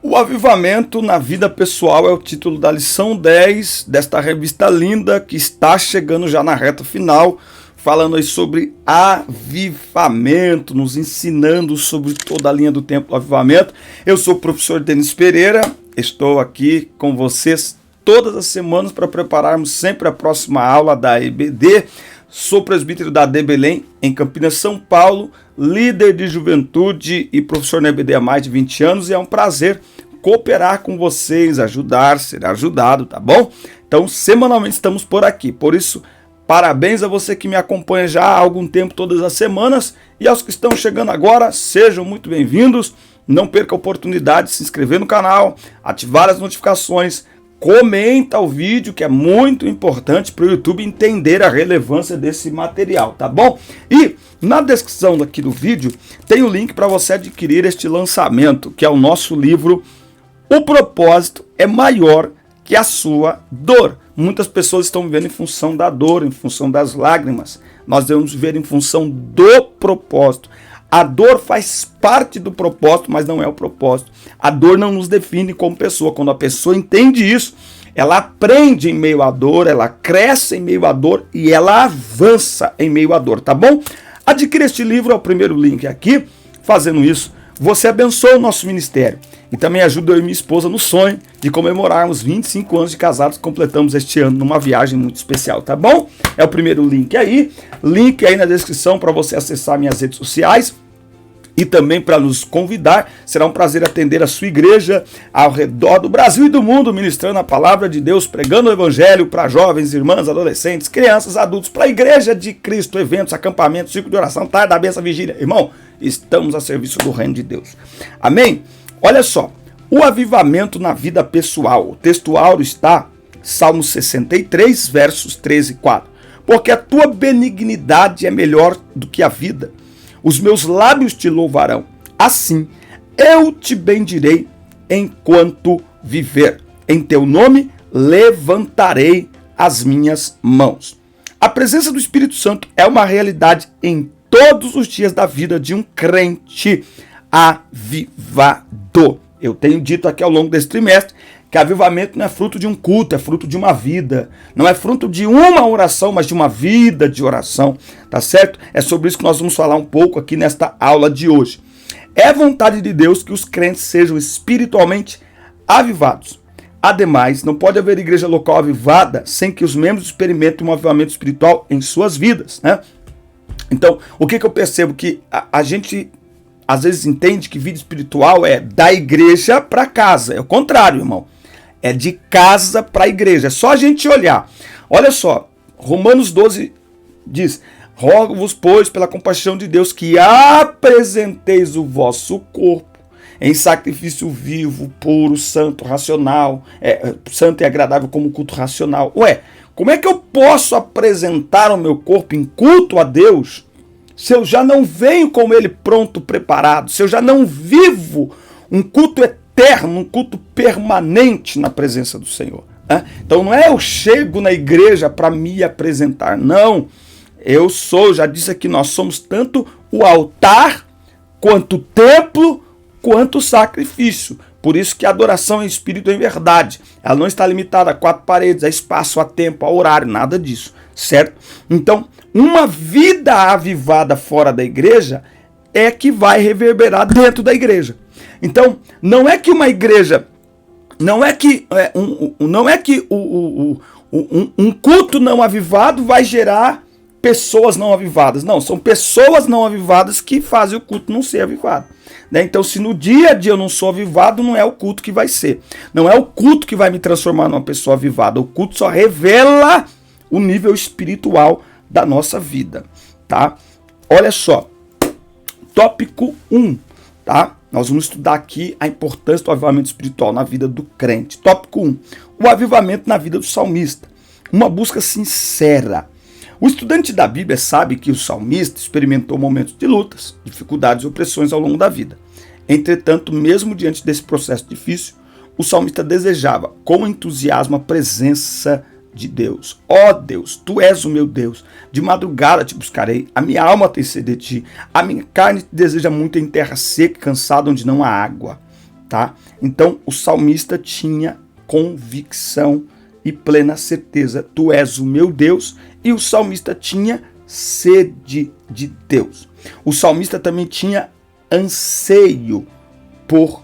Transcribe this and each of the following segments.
O avivamento na vida pessoal é o título da lição 10 desta revista linda que está chegando já na reta final, falando aí sobre avivamento, nos ensinando sobre toda a linha do tempo do avivamento. Eu sou o professor Denis Pereira, estou aqui com vocês todas as semanas para prepararmos sempre a próxima aula da EBD. Sou presbítero da AD Belém, em Campinas, São Paulo, líder de juventude e professor na EBD há mais de 20 anos, e é um prazer cooperar com vocês, ajudar, ser ajudado, tá bom? Então, semanalmente estamos por aqui, por isso, parabéns a você que me acompanha já há algum tempo, todas as semanas, e aos que estão chegando agora, sejam muito bem-vindos, não perca a oportunidade de se inscrever no canal, ativar as notificações, comenta o vídeo, que é muito importante para o YouTube entender a relevância desse material, tá bom? E na descrição aqui do vídeo tem o link para você adquirir este lançamento, que é o nosso livro O Propósito é Maior que a Sua Dor. Muitas pessoas estão vivendo em função da dor, em função das lágrimas. Nós devemos viver em função do propósito. A dor faz parte do propósito, mas não é o propósito. A dor não nos define como pessoa. Quando a pessoa entende isso, ela aprende em meio à dor, ela cresce em meio à dor e ela avança em meio à dor, tá bom? Adquira este livro, é o primeiro link aqui. Fazendo isso, você abençoa o nosso ministério e também ajuda eu e minha esposa no sonho de comemorarmos 25 anos de casados que completamos este ano numa viagem muito especial, tá bom? É o primeiro link aí na descrição para você acessar minhas redes sociais e também para nos convidar. Será um prazer atender a sua igreja ao redor do Brasil e do mundo, ministrando a palavra de Deus, pregando o evangelho para jovens, irmãs, adolescentes, crianças, adultos, para a igreja de Cristo, eventos, acampamentos, ciclo de oração, tarde da benção, vigília. Irmão, estamos a serviço do reino de Deus. Amém? Olha só, o avivamento na vida pessoal. O texto áureo está Salmo 63, versos 13 e 4. Porque a tua benignidade é melhor do que a vida. Os meus lábios te louvarão. Assim, eu te bendirei enquanto viver. Em teu nome levantarei as minhas mãos. A presença do Espírito Santo é uma realidade em todos os dias da vida de um crente avivado. Eu tenho dito aqui ao longo desse trimestre que avivamento não é fruto de um culto, é fruto de uma vida. Não é fruto de uma oração, mas de uma vida de oração, tá certo? É sobre isso que nós vamos falar um pouco aqui nesta aula de hoje. É vontade de Deus que os crentes sejam espiritualmente avivados. Ademais, não pode haver igreja local avivada sem que os membros experimentem um avivamento espiritual em suas vidas, né? Então, o que eu percebo? Que a gente às vezes entende que vida espiritual é da igreja para casa. É o contrário, irmão. É de casa para a igreja. É só a gente olhar. Olha só, Romanos 12 diz: rogo-vos, pois, pela compaixão de Deus, que apresenteis o vosso corpo em sacrifício vivo, puro, santo, racional, santo e agradável como culto racional. Ué, como é que eu posso apresentar o meu corpo em culto a Deus se eu já não venho com ele pronto, preparado, se eu já não vivo um culto eterno, um culto permanente na presença do Senhor? Né? Então não é eu chego na igreja para me apresentar, não. Já disse aqui, nós somos tanto o altar, quanto o templo, quanto o sacrifício. Por isso que a adoração é espírito em verdade. Ela não está limitada a 4 paredes, a espaço, a tempo, a horário, nada disso, certo? Então, uma vida avivada fora da igreja é que vai reverberar dentro da igreja. Então, não é que uma igreja, não é que um culto não avivado vai gerar pessoas não avivadas. Não, são pessoas não avivadas que fazem o culto não ser avivado. Né? Então, se no dia a dia eu não sou avivado, não é o culto que vai ser. Não é o culto que vai me transformar numa pessoa avivada. O culto só revela o nível espiritual da nossa vida, tá? Olha só, tópico 1, tá? Nós vamos estudar aqui a importância do avivamento espiritual na vida do crente. Tópico 1, o avivamento na vida do salmista. Uma busca sincera. O estudante da Bíblia sabe que o salmista experimentou momentos de lutas, dificuldades e opressões ao longo da vida. Entretanto, mesmo diante desse processo difícil, o salmista desejava com entusiasmo a presença de Deus. Ó Deus, Tu és o meu Deus, de madrugada te buscarei, a minha alma tem sede de Ti, a minha carne te deseja muito em terra seca e cansada onde não há água. tá? Então o salmista tinha convicção e plena certeza, tu és o meu Deus, e o salmista tinha sede de Deus. O salmista também tinha anseio por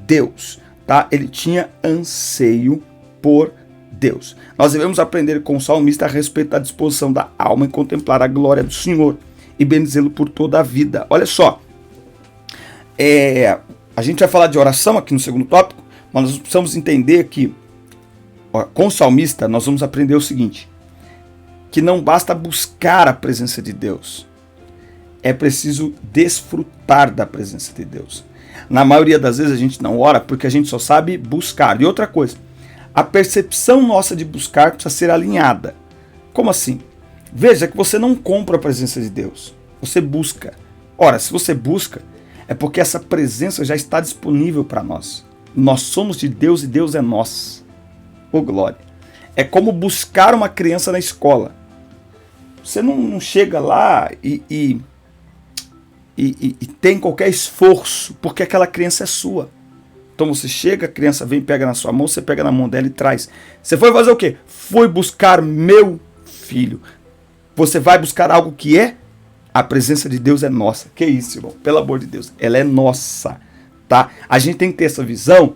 Deus, tá? Ele tinha anseio por Deus. Nós devemos aprender com o salmista a respeito da disposição da alma em contemplar a glória do Senhor e bendizê-lo por toda a vida. Olha só, a gente vai falar de oração aqui no segundo tópico, mas nós precisamos entender que com o salmista nós vamos aprender o seguinte, que não basta buscar a presença de Deus, é preciso desfrutar da presença de Deus. Na maioria das vezes a gente não ora porque a gente só sabe buscar. E outra coisa, a percepção nossa de buscar precisa ser alinhada. Como assim? Veja que você não compra a presença de Deus, você busca. Ora, se você busca, é porque essa presença já está disponível para nós. Nós somos de Deus e Deus é nosso. Ô glória! É como buscar uma criança na escola. Você não chega lá e tem qualquer esforço, porque aquela criança é sua. Então você chega, a criança vem, pega na sua mão, você pega na mão dela e traz. Você foi fazer o quê? Foi buscar meu filho. Você vai buscar algo que é? A presença de Deus é nossa. Que isso, irmão? Pelo amor de Deus. Ela é nossa, tá? A gente tem que ter essa visão,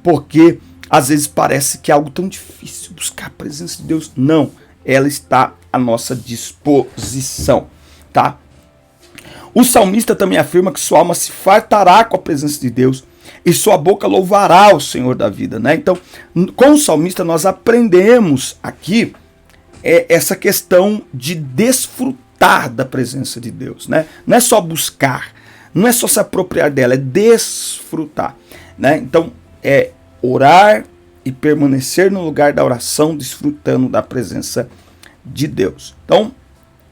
porque às vezes parece que é algo tão difícil buscar a presença de Deus. Não, ela está à nossa disposição, tá? O salmista também afirma que sua alma se fartará com a presença de Deus e sua boca louvará o Senhor da vida, né? Então, com o salmista nós aprendemos aqui essa questão de desfrutar da presença de Deus, né? Não é só buscar, não é só se apropriar dela, é desfrutar, né? Então, é orar e permanecer no lugar da oração, desfrutando da presença de Deus. Então,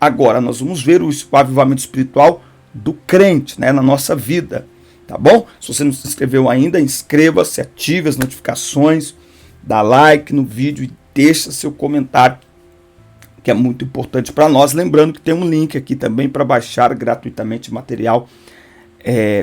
agora nós vamos ver o avivamento espiritual do crente, né, na nossa vida, tá bom? Se você não se inscreveu ainda, inscreva-se, ative as notificações, dá like no vídeo e deixa seu comentário, que é muito importante para nós. Lembrando que tem um link aqui também para baixar gratuitamente material,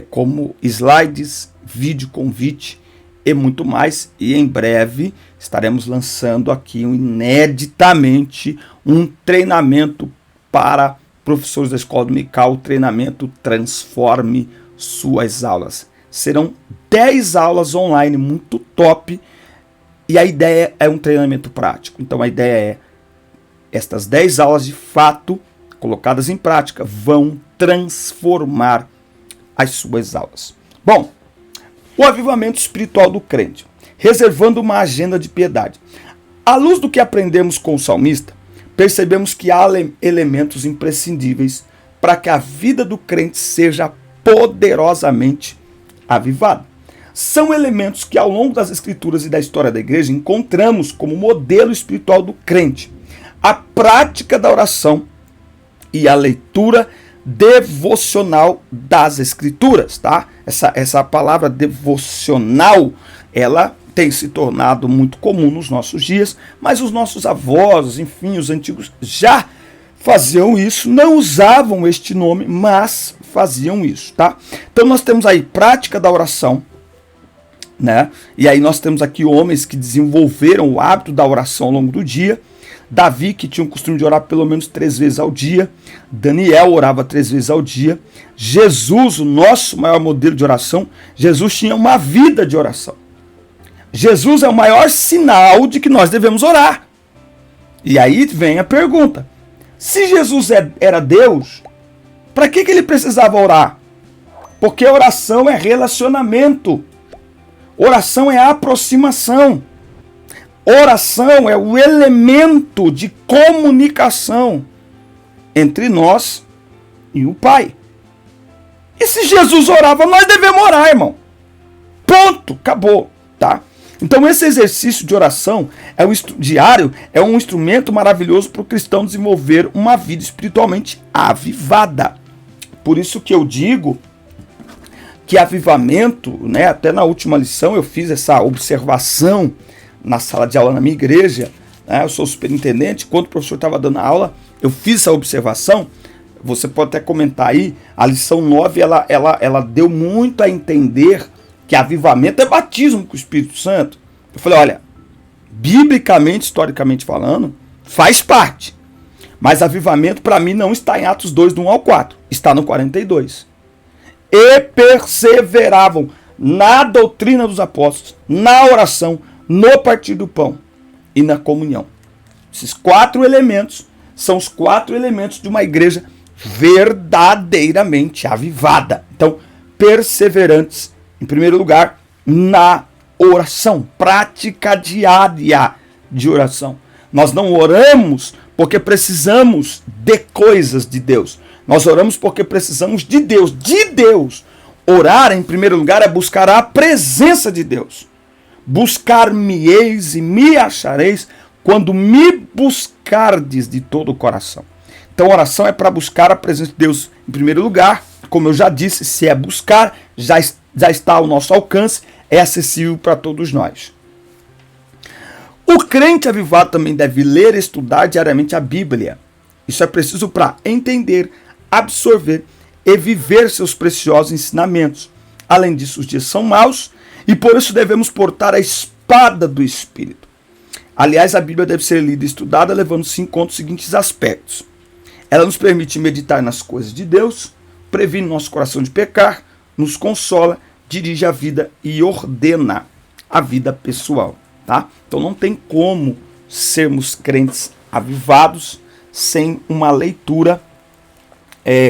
como slides, vídeo convite e muito mais. E em breve estaremos lançando aqui ineditamente um treinamento para professores da escola dominical, o treinamento Transforme Suas Aulas. Serão 10 aulas online muito top e a ideia é um treinamento prático. Então a ideia é estas 10 aulas de fato colocadas em prática vão transformar as suas aulas. Bom, o avivamento espiritual do crente, reservando uma agenda de piedade. À luz do que aprendemos com o salmista, percebemos que há elementos imprescindíveis para que a vida do crente seja poderosamente avivada. São elementos que ao longo das escrituras e da história da igreja encontramos como modelo espiritual do crente. A prática da oração e a leitura devocional das escrituras, tá? Essa palavra devocional, ela tem se tornado muito comum nos nossos dias, mas os nossos avós, enfim, os antigos já faziam isso, não usavam este nome, mas faziam isso, tá? Então nós temos aí prática da oração, né? E aí nós temos aqui homens que desenvolveram o hábito da oração ao longo do dia. Davi, que tinha o costume de orar pelo menos 3 vezes ao dia. Daniel orava 3 vezes ao dia. Jesus, o nosso maior modelo de oração, Jesus tinha uma vida de oração. Jesus é o maior sinal de que nós devemos orar. E aí vem a pergunta: se Jesus era Deus, para que ele precisava orar? Porque oração é relacionamento. Oração é aproximação. Oração é o elemento de comunicação entre nós e o Pai. E se Jesus orava, nós devemos orar, irmão. Ponto, acabou, tá? Então esse exercício de oração diário é um instrumento maravilhoso para o cristão desenvolver uma vida espiritualmente avivada. Por isso que eu digo que avivamento, né, até na última lição eu fiz essa observação na sala de aula na minha igreja, né, eu sou superintendente, quando o professor estava dando aula, eu fiz essa observação. Você pode até comentar aí, a lição 9, ela deu muito a entender que avivamento é batismo com o Espírito Santo. Eu falei, olha, biblicamente, historicamente falando, faz parte. Mas avivamento para mim não está em Atos 2, do 1 ao 4. Está no 42. E perseveravam na doutrina dos apóstolos, na oração, no partir do pão e na comunhão. Esses 4 elementos são os 4 elementos de uma igreja verdadeiramente avivada. Então, perseverantes, em primeiro lugar, na oração, prática diária de oração. Nós não oramos porque precisamos de coisas de Deus. Nós oramos porque precisamos de Deus. De Deus. Orar, em primeiro lugar, é buscar a presença de Deus. Buscar-me-eis e me achareis quando me buscardes de todo o coração. Então, oração é para buscar a presença de Deus em primeiro lugar. Como eu já disse, se é buscar, já está ao nosso alcance, é acessível para todos nós. O crente avivado também deve ler e estudar diariamente a Bíblia. Isso é preciso para entender, absorver e viver seus preciosos ensinamentos. Além disso, os dias são maus e por isso devemos portar a espada do Espírito. Aliás, a Bíblia deve ser lida e estudada levando-se em conta os seguintes aspectos. Ela nos permite meditar nas coisas de Deus, previne nosso coração de pecar, nos consola, dirige a vida e ordena a vida pessoal. Tá? Então não tem como sermos crentes avivados sem uma leitura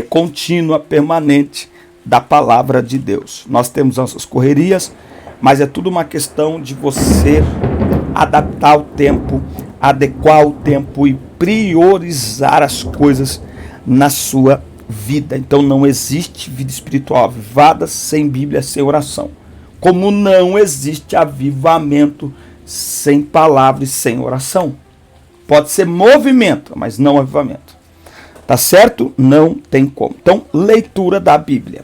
contínua, permanente da palavra de Deus. Nós temos nossas correrias, mas é tudo uma questão de você adaptar o tempo, adequar o tempo e priorizar as coisas na sua vida. Então não existe vida espiritual avivada sem Bíblia, sem oração. Como não existe avivamento sem palavra e sem oração. Pode ser movimento, mas não avivamento. Tá certo? Não tem como. Então, leitura da Bíblia.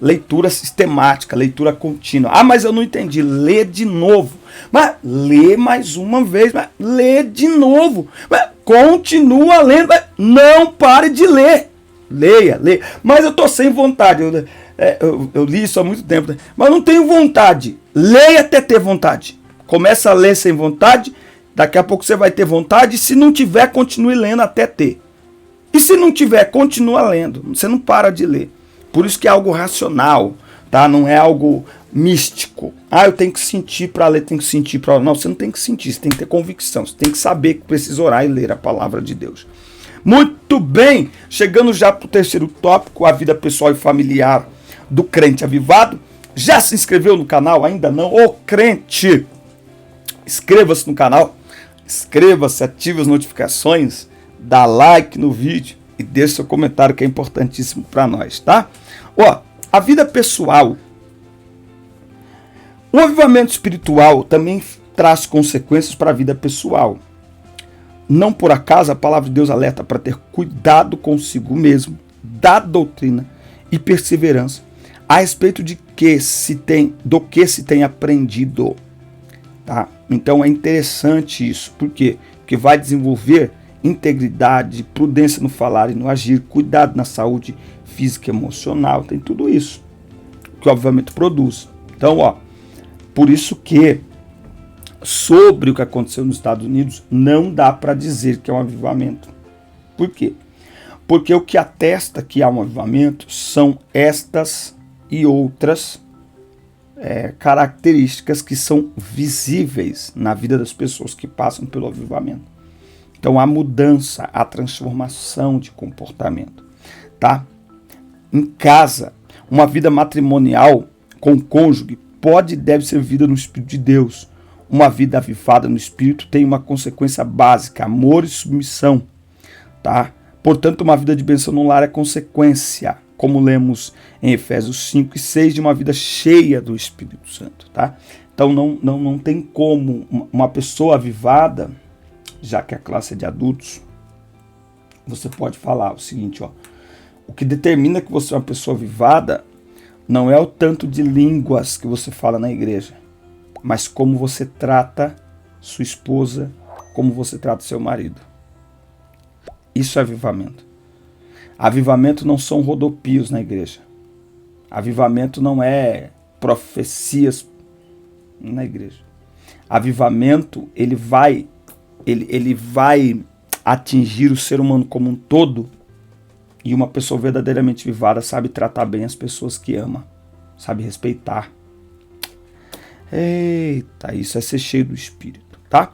Leitura sistemática, leitura contínua. Ah, mas eu não entendi. Lê de novo. Mas lê mais uma vez. Mas lê de novo. Mas continua lendo. Mas não pare de ler. Leia, leia. Mas eu tô sem vontade. Eu li isso há muito tempo. Mas não tenho vontade. Leia até ter vontade. Começa a ler sem vontade, daqui a pouco você vai ter vontade, e se não tiver, continue lendo até ter. E se não tiver, continua lendo, você não para de ler. Por isso que é algo racional, tá? Não é algo místico. Ah, eu tenho que sentir para ler, tenho que sentir para orar. Não, você não tem que sentir, você tem que ter convicção, você tem que saber que precisa orar e ler a palavra de Deus. Muito bem, chegando já para o terceiro tópico, a vida pessoal e familiar do crente avivado. Já se inscreveu no canal? Ainda não? Ô crente! Inscreva-se no canal, inscreva-se, ative as notificações, dá like no vídeo e deixe seu comentário que é importantíssimo para nós, tá? Ó, a vida pessoal, o avivamento espiritual também traz consequências para a vida pessoal. Não por acaso a palavra de Deus alerta para ter cuidado consigo mesmo, da doutrina e perseverança a respeito do que se tem aprendido. Tá? Então é interessante isso. Por quê? Porque vai desenvolver integridade, prudência no falar e no agir, cuidado na saúde física e emocional, tem tudo isso que obviamente produz. Então, ó, por isso que sobre o que aconteceu nos Estados Unidos não dá para dizer que é um avivamento. Por quê? Porque o que atesta que há um avivamento são estas e outras características que são visíveis na vida das pessoas que passam pelo avivamento. Então, a mudança, a transformação de comportamento, tá? Em casa, uma vida matrimonial com o cônjuge pode e deve ser vivida no Espírito de Deus. Uma vida avivada no Espírito tem uma consequência básica, amor e submissão, tá? Portanto, uma vida de bênção no lar é consequência, como lemos em Efésios 5 e 6, de uma vida cheia do Espírito Santo, tá? Então não tem como uma pessoa avivada, já que a classe é de adultos, você pode falar o seguinte, ó, o que determina que você é uma pessoa avivada não é o tanto de línguas que você fala na igreja, mas como você trata sua esposa, como você trata seu marido. Isso é avivamento. Avivamento não são rodopios na igreja. Avivamento não é profecias na igreja. Avivamento, ele vai atingir o ser humano como um todo, e uma pessoa verdadeiramente avivada sabe tratar bem as pessoas que ama, sabe respeitar. Eita, isso é ser cheio do Espírito, tá?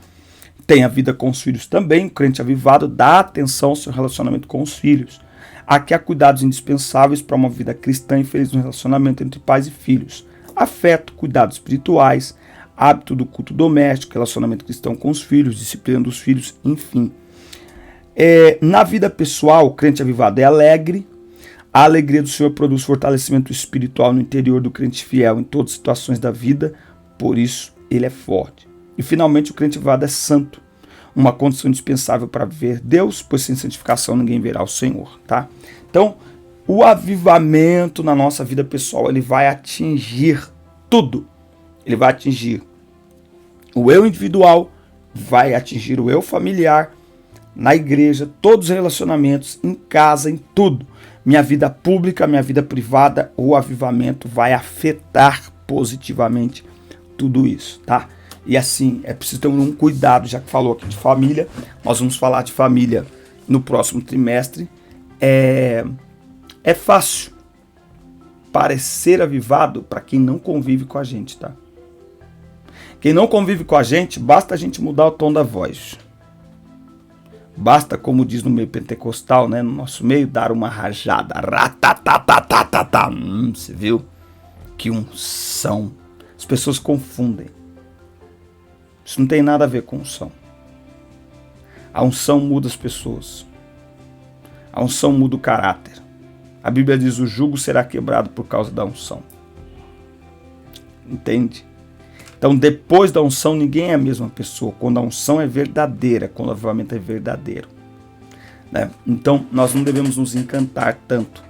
Tem a vida com os filhos também. O crente avivado dá atenção ao seu relacionamento com os filhos. Aqui há cuidados indispensáveis para uma vida cristã e feliz no relacionamento entre pais e filhos. Afeto, cuidados espirituais, hábito do culto doméstico, relacionamento cristão com os filhos, disciplina dos filhos, enfim. Na vida pessoal, o crente avivado é alegre. A alegria do Senhor produz fortalecimento espiritual no interior do crente fiel em todas as situações da vida, por isso ele é forte. E finalmente o crente avivado é santo, uma condição indispensável para viver Deus, pois sem santificação ninguém verá o Senhor, tá? Então, o avivamento na nossa vida pessoal, ele vai atingir tudo. Ele vai atingir o eu individual, vai atingir o eu familiar, na igreja, todos os relacionamentos, em casa, em tudo. Minha vida pública, minha vida privada, o avivamento vai afetar positivamente tudo isso, tá? E assim, é preciso ter um cuidado, já que falou aqui de família, nós vamos falar de família no próximo trimestre. É fácil parecer avivado para quem não convive com a gente, tá? Quem não convive com a gente, basta a gente mudar o tom da voz. Basta, como diz no meio pentecostal, né, no nosso meio, dar uma rajada. Você viu? Que unção. As pessoas confundem. Isso não tem nada a ver com unção. A unção muda as pessoas. A unção muda o caráter. A Bíblia diz: o jugo será quebrado por causa da unção. Entende? Então, depois da unção, ninguém é a mesma pessoa. Quando a unção é verdadeira, quando o avivamento é verdadeiro, né? Então, nós não devemos nos encantar tanto.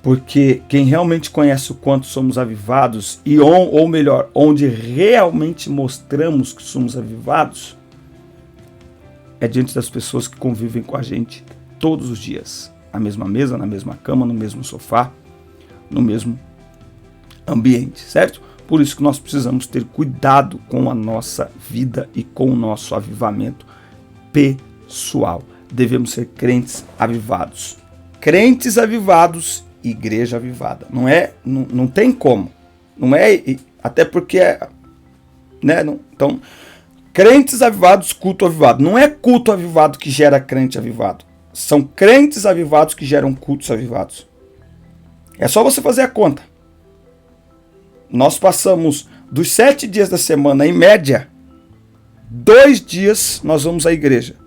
Porque quem realmente conhece o quanto somos avivados, ou melhor, onde realmente mostramos que somos avivados, é diante das pessoas que convivem com a gente todos os dias. Na mesma mesa, na mesma cama, no mesmo sofá, no mesmo ambiente, certo? Por isso que nós precisamos ter cuidado com a nossa vida e com o nosso avivamento pessoal. Devemos ser crentes avivados. Crentes avivados, igreja avivada. Não tem como. Não é, até porque né? Então, crentes avivados, culto avivado. Não é culto avivado que gera crente avivado. São crentes avivados que geram cultos avivados. É só você fazer a conta. Nós passamos dos 7 dias da semana, em média, 2 dias nós vamos à igreja.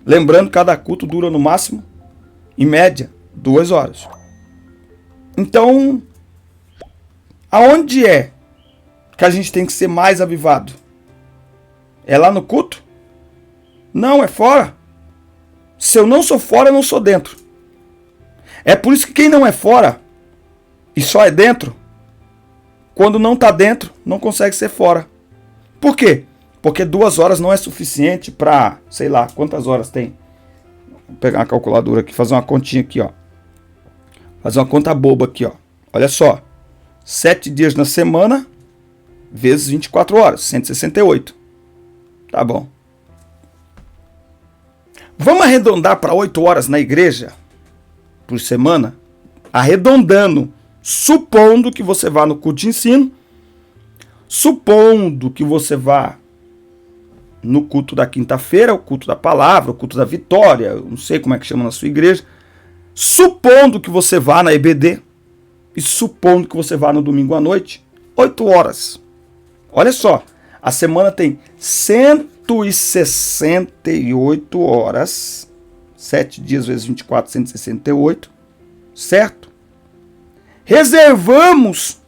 Lembrando, cada culto dura no máximo, em média, 2 horas. Então, aonde é que a gente tem que ser mais avivado? É lá no culto? Não, é fora. Se eu não sou fora, eu não sou dentro. É por isso que quem não é fora e só é dentro, quando não está dentro, não consegue ser fora. Por quê? Porque 2 horas não é suficiente para, sei lá, quantas horas tem? Vou pegar uma calculadora aqui, fazer uma continha aqui, ó. Fazer uma conta boba aqui, ó. Olha só. 7 dias na semana, vezes 24 horas, 168. Tá bom. Vamos arredondar para 8 horas na igreja por semana? Arredondando. Supondo que você vá no culto de ensino, supondo que você vá no culto da quinta-feira, o culto da palavra, o culto da vitória, eu não sei como é que chama na sua igreja, supondo que você vá na EBD e supondo que você vá no domingo à noite, 8 horas. Olha só, a semana tem 168 horas, 7 dias vezes 24, 168, certo? Reservamos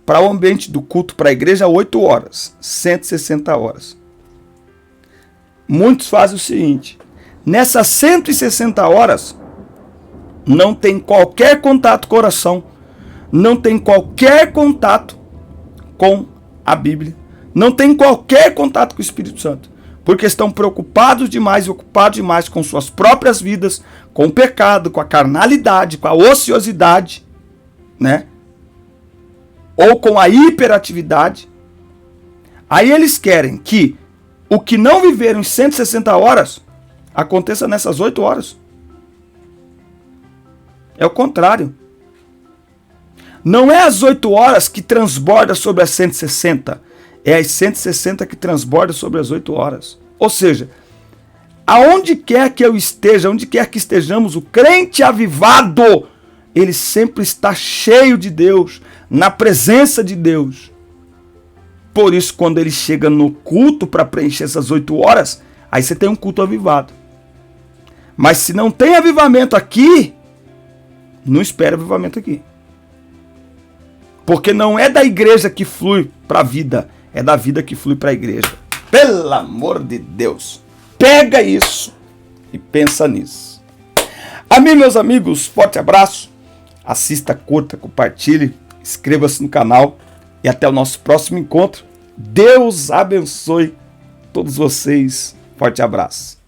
para o ambiente do culto, para a igreja, 8 horas, 160 horas. Muitos fazem o seguinte: nessas 160 horas, não tem qualquer contato com a oração, não tem qualquer contato com a Bíblia, não tem qualquer contato com o Espírito Santo, porque estão preocupados demais e ocupados demais com suas próprias vidas, com o pecado, com a carnalidade, com a ociosidade, né? ou com a hiperatividade. Aí eles querem que o que não viveram em 160 horas aconteça nessas 8 horas. É o contrário. Não é as 8 horas que transborda sobre as 160. É as 160 que transborda sobre as 8 horas. Ou seja, aonde quer que eu esteja, onde quer que estejamos, o crente avivado, ele sempre está cheio de Deus, na presença de Deus. Por isso, quando ele chega no culto para preencher essas 8 horas, aí você tem um culto avivado. Mas se não tem avivamento aqui, não espere avivamento aqui. Porque não é da igreja que flui para a vida, é da vida que flui para a igreja. Pelo amor de Deus, pega isso e pensa nisso. Amém, meus amigos, forte abraço. Assista, curta, compartilhe, inscreva-se no canal e até o nosso próximo encontro. Deus abençoe todos vocês. Forte abraço.